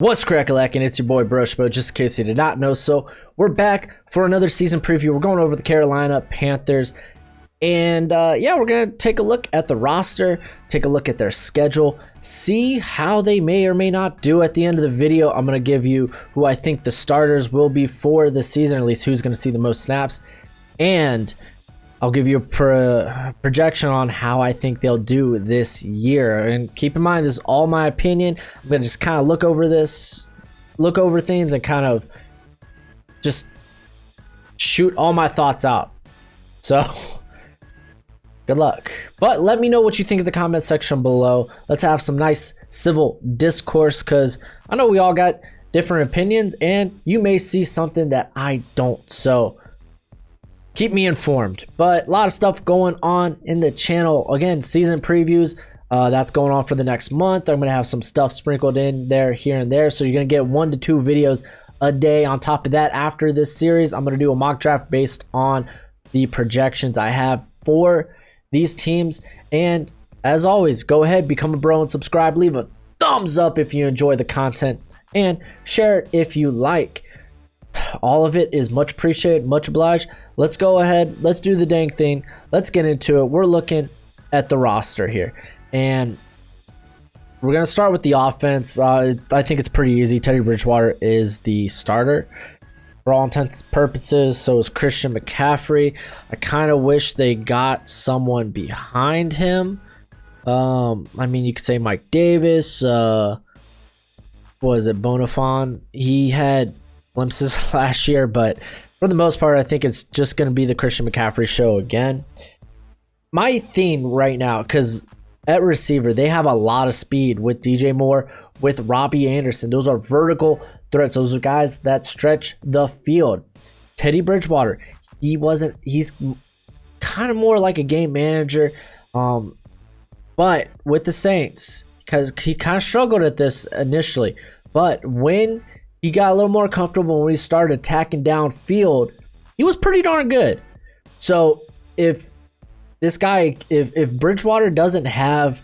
What's crackalackin'? It's your boy Broshbo, just in case you did not know. So we're back for another season preview. We're going over the Carolina Panthers. And yeah, we're going to take a look at the roster, take a look at their schedule, see how they may or may not do at the end of the video. I'm going to give you who I think the starters will be for this season, or at least who's going to see the most snaps. And I'll give you a projection on how I think they'll do this year. And keep in mind, this is all my opinion. I'm going to just kind of look over things and kind of just shoot all my thoughts out. So good luck. But let me know what you think in the comment section below. Let's have some nice civil discourse, because I know we all got different opinions and you may see something that I don't. So keep me informed. But a lot of stuff going on in the channel. Again, season previews, that's going on for the next month. I'm going to have some stuff sprinkled in there, here and there. So you're going to get 1 to 2 videos a day. On top of that, after this series, I'm going to do a mock draft based on the projections I have for these teams. And as always, go ahead, become a bro and subscribe. Leave a thumbs up if you enjoy the content and share it if you like. All of it is much appreciated, much obliged. Let's go ahead, let's do the dang thing, let's get into it. We're looking at the roster here, and we're going to start with the offense. I think it's pretty easy. Teddy Bridgewater is the starter for all intents and purposes. So is Christian McCaffrey. I kind of wish they got someone behind him. I mean, you could say Mike Davis. Was it Bonifon? He had glimpses last year, but for the most part, I think it's just going to be the Christian McCaffrey show again. My theme right now, because at receiver, they have a lot of speed with DJ Moore, with Robbie Anderson. Those are vertical threats. Those are guys that stretch the field. Teddy Bridgewater, he's kind of more like a game manager. But with the Saints, because he kind of struggled at this initially, but when he got a little more comfortable, when he started attacking downfield, he was pretty darn good. So if this guy, if Bridgewater doesn't have,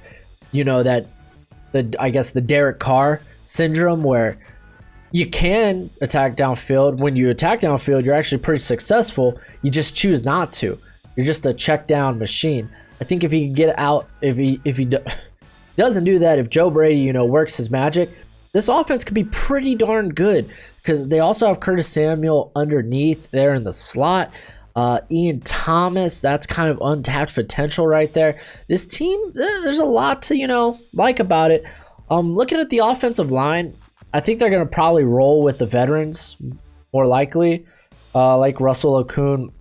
I guess the Derek Carr syndrome, where you can attack downfield. When you attack downfield, you're actually pretty successful. You just choose not to. You're just a check down machine. I think if he can get out, if he doesn't do that, if Joe Brady, works his magic, this offense could be pretty darn good, because they also have Curtis Samuel underneath there in the slot. Ian Thomas, that's kind of untapped potential right there. This team, there's a lot to, like about it. Looking at the offensive line, I think they're going to probably roll with the veterans, more likely, like Russell Okung.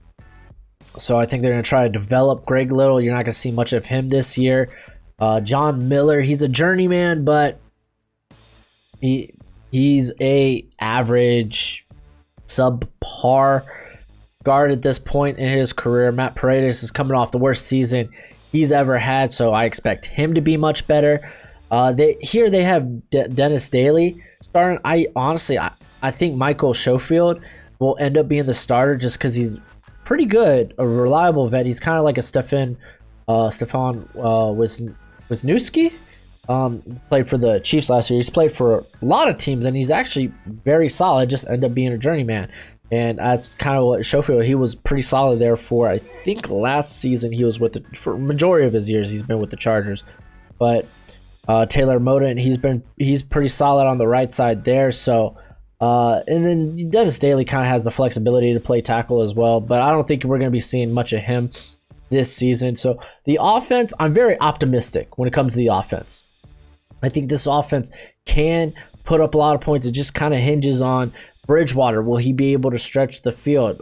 So I think they're going to try to develop Greg Little. You're not going to see much of him this year. John Miller, he's a journeyman, but he's a average, subpar guard at this point in his career. Matt Paredes is coming off the worst season he's ever had, so I expect him to be much better. They have Dennis Daly starting. I think Michael Schofield will end up being the starter just because he's pretty good, a reliable vet. He's kind of like a Stefan Wisniewski. Played for the Chiefs last year. He's played for a lot of teams, and he's actually very solid. Just end up being a journeyman, and that's kind of what Schofield. He was pretty solid there for, I think, last season. He was for majority of his years. He's been with the Chargers, but Taylor Moton, he's pretty solid on the right side there. So, and then Dennis Daly kind of has the flexibility to play tackle as well, but I don't think we're going to be seeing much of him this season. So the offense, I'm very optimistic when it comes to the offense. I think this offense can put up a lot of points. It just kind of hinges on Bridgewater. Will he be able to stretch the field?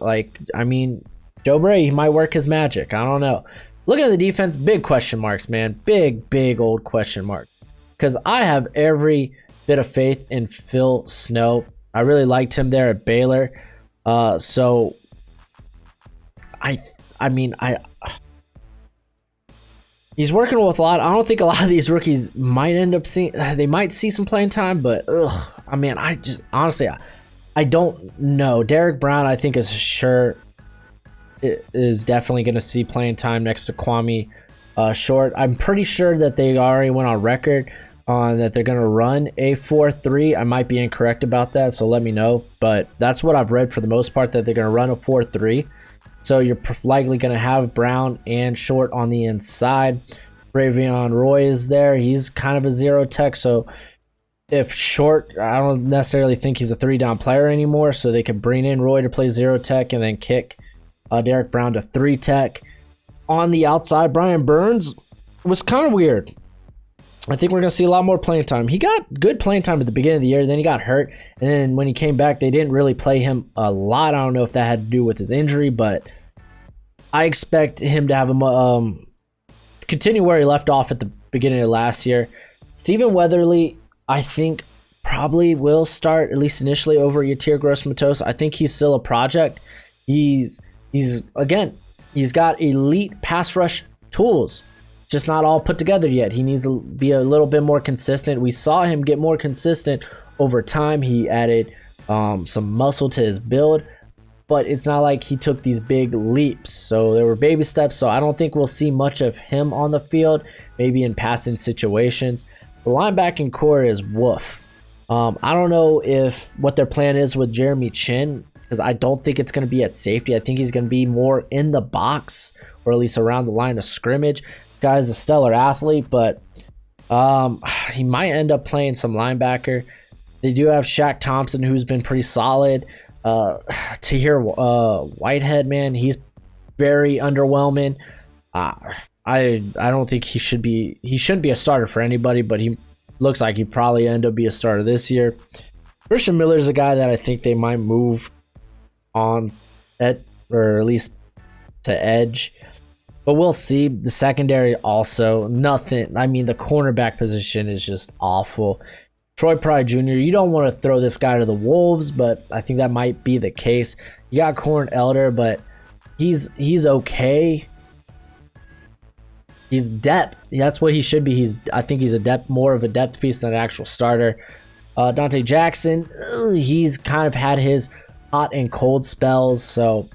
Joe Brady, he might work his magic. I don't know. Looking at the defense, big question marks, man. Big old question mark. Because I have every bit of faith in Phil Snow. I really liked him there at Baylor. He's working with a lot. I don't think a lot of these rookies might end up they might see some playing time, but I don't know. Derek Brown, I think, is definitely going to see playing time next to Kwame Short. I'm pretty sure that they already went on record on that they're going to run a 4-3. I might be incorrect about that, so let me know. But that's what I've read for the most part, that they're going to run a 4-3. So you're likely going to have Brown and Short on the inside. Bravion Roy is there. He's kind of a zero tech, so if Short, I don't necessarily think he's a 3-down player anymore, so they could bring in Roy to play zero tech and then kick Derek Brown to 3 tech. On the outside, Brian Burns was kind of weird. I think we're going to see a lot more playing time. He got good playing time at the beginning of the year, then he got hurt, and then when he came back, they didn't really play him a lot. I don't know if that had to do with his injury, but I expect him to have him continue where he left off at the beginning of last year. Stephen Weatherly, I think, probably will start, at least initially, over Yatir Gross-Matos. I think he's still a project. He's got elite pass rush tools, just not all put together yet. He needs to be a little bit more consistent. We saw him get more consistent over time. He added some muscle to his build, but it's not like he took these big leaps. So there were baby steps. So I don't think we'll see much of him on the field, maybe in passing situations. The linebacking core is woof. I don't know if what their plan is with Jeremy Chin, because I don't think it's going to be at safety. I think he's going to be more in the box, or at least around the line of scrimmage. Guy's a stellar athlete, but he might end up playing some linebacker. They do have Shaq Thompson, who's been pretty solid. Tahir Whitehead, man, he's very underwhelming. I don't think he shouldn't be a starter for anybody, but he looks like he probably end up be a starter this year. Christian Miller is a guy that I think they might move on or at least to edge. But we'll see. The secondary also, nothing. I mean, the cornerback position is just awful. Troy Pride Jr., you don't want to throw this guy to the Wolves, but I think that might be the case. You got Corn Elder, but he's okay. He's depth. That's what he should be. I think he's more of a depth piece than an actual starter. Dante Jackson, he's kind of had his hot and cold spells, so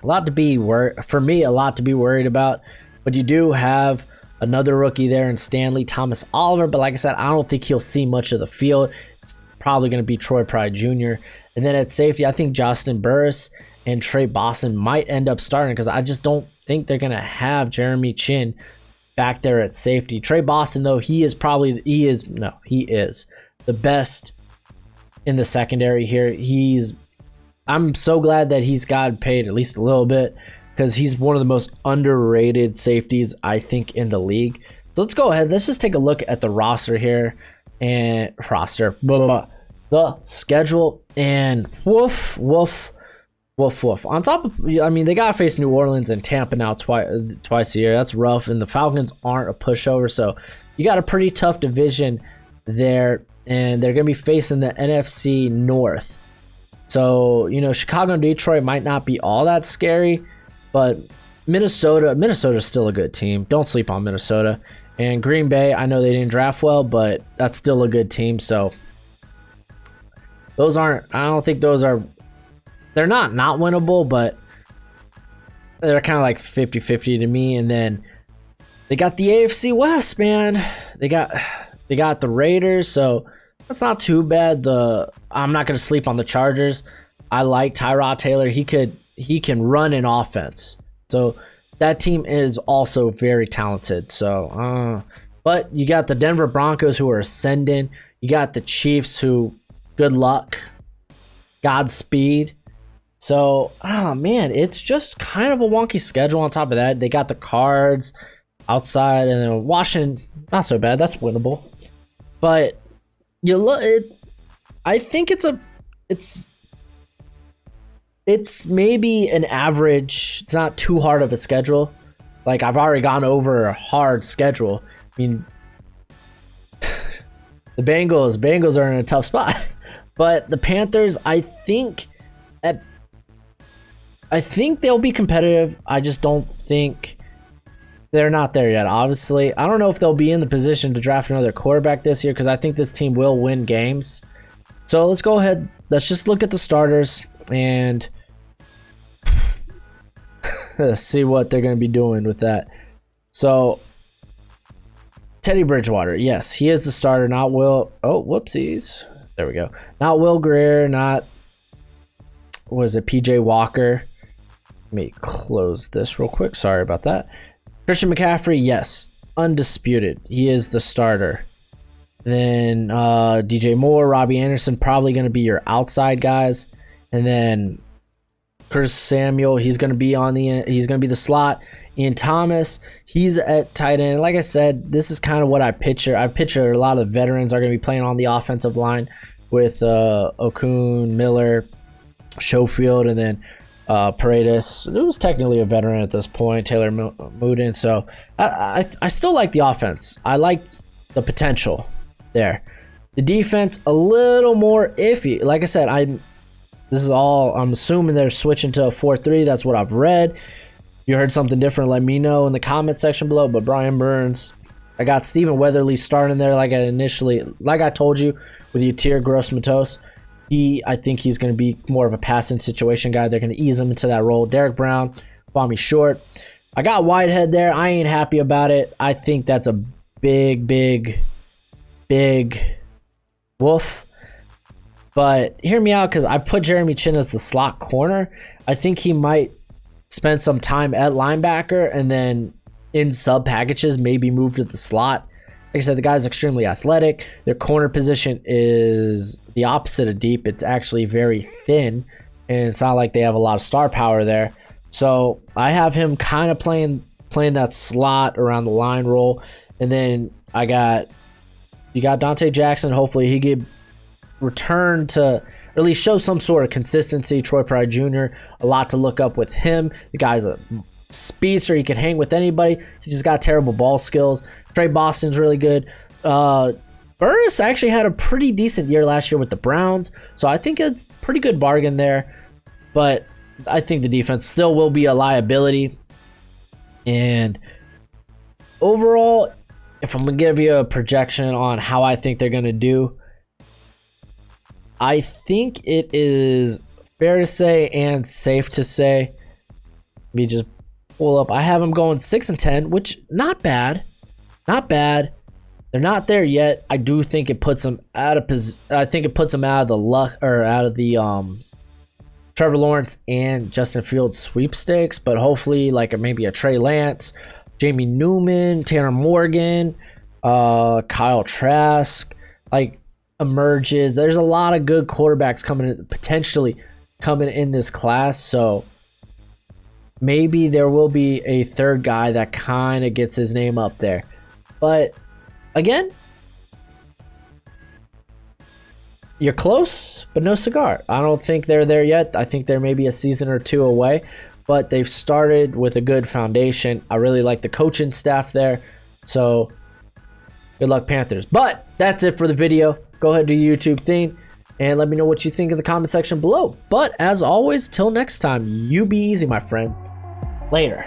a lot to be worried about. But you do have another rookie there in Stanley Thomas Oliver, but like I said, I don't think he'll see much of the field. It's probably going to be Troy Pride Jr. And then at safety, I think Justin Burris and Trey Boston might end up starting, because I just don't think they're going to have Jeremy Chin back there at safety. Trey Boston, though, he is the best in the secondary here. I'm so glad that he's got paid at least a little bit, because he's one of the most underrated safeties, I think, in the league. So let's go ahead. Let's just take a look at the roster here. And the schedule. And woof. On top of, I mean, they got to face New Orleans and Tampa now twice a year. That's rough. And the Falcons aren't a pushover. So you got a pretty tough division there. And they're going to be facing the NFC North. So, Chicago and Detroit might not be all that scary, but Minnesota's still a good team. Don't sleep on Minnesota. And Green Bay, I know they didn't draft well, but that's still a good team. So they're not winnable, but they're kind of like 50-50 to me. And then they got the AFC West, man. They got the Raiders, so that's not too bad. I'm not going to sleep on the Chargers. I like Tyrod Taylor. He can run an offense. So that team is also very talented. So, but you got the Denver Broncos, who are ascending. You got the Chiefs, who, good luck, Godspeed. So, man, it's just kind of a wonky schedule. On top of that, they got the Cards outside, and then Washington, not so bad. That's winnable. But you look, I think it's maybe an average. It's not too hard of a schedule. Like, I've already gone over a hard schedule. I mean, the Bengals are in a tough spot, but the Panthers, I think they'll be competitive. I just don't think they're not there yet. Obviously, I don't know if they'll be in the position to draft another quarterback this year, because I think this team will win games. So let's go ahead. Let's just look at the starters and see what they're going to be doing with that. So Teddy Bridgewater. Yes, he is the starter, not Will. Oh, whoopsies. There we go. Not Will Greer, not, was it PJ Walker? Let me close this real quick. Sorry about that. Christian McCaffrey, yes, undisputed. He is the starter. Then DJ Moore, Robbie Anderson, probably going to be your outside guys. And then Curtis Samuel, he's going to be the slot. Ian Thomas, he's at tight end. Like I said, this is kind of what I picture. I picture a lot of veterans are going to be playing on the offensive line with Okun, Miller, Schofield, and then Paredes, who's technically a veteran at this point, Taylor Mooden. So I still like the offense. I like the potential there. The defense, a little more iffy. Like I said, I'm assuming they're switching to a 4-3. That's what I've read. If you heard something different, let me know in the comment section below. But Brian Burns, I got Stephen Weatherly starting there like I told you with Yatir Gross-Matos. I think he's going to be more of a passing situation guy. They're going to ease him into that role. Derek Brown, Kwame Short. I got Whitehead there. I ain't happy about it. I think that's a big woof. But hear me out, because I put Jeremy Chin as the slot corner. I think he might spend some time at linebacker and then in sub packages maybe move to the slot. Like I said, the guy's extremely athletic. Their corner position is the opposite of deep. It's actually very thin, and it's not like they have a lot of star power there. So I have him kind of playing that slot around the line role. And then you got Dante Jackson. Hopefully he could return to, or at least show some sort of consistency. Troy Pride Jr., a lot to look up with him. The guy's a speedster. He can hang with anybody. He just got terrible ball skills. Trey Boston's really good. Burris actually had a pretty decent year last year with the Browns, so I think it's a pretty good bargain there. But I think the defense still will be a liability. And overall, if I'm going to give you a projection on how I think they're going to do, I think it is fair to say and safe to say, let me just pull up. I have them going 6-10, which not bad. Not bad. They're not there yet. I do think it puts them out of the luck, or out of the Trevor Lawrence and Justin Fields sweepstakes. But hopefully, like maybe a Trey Lance, Jamie Newman, Tanner Morgan, Kyle Trask, like emerges. There's a lot of good quarterbacks potentially coming in this class. So maybe there will be a third guy that kind of gets his name up there. But again, you're close, but no cigar. I don't think they're there yet. I think they're maybe a season or two away, but they've started with a good foundation. I really like the coaching staff there. So good luck, Panthers. But that's it for the video. Go ahead to your YouTube thing and let me know what you think in the comment section below. But as always, till next time, you be easy, my friends. Later.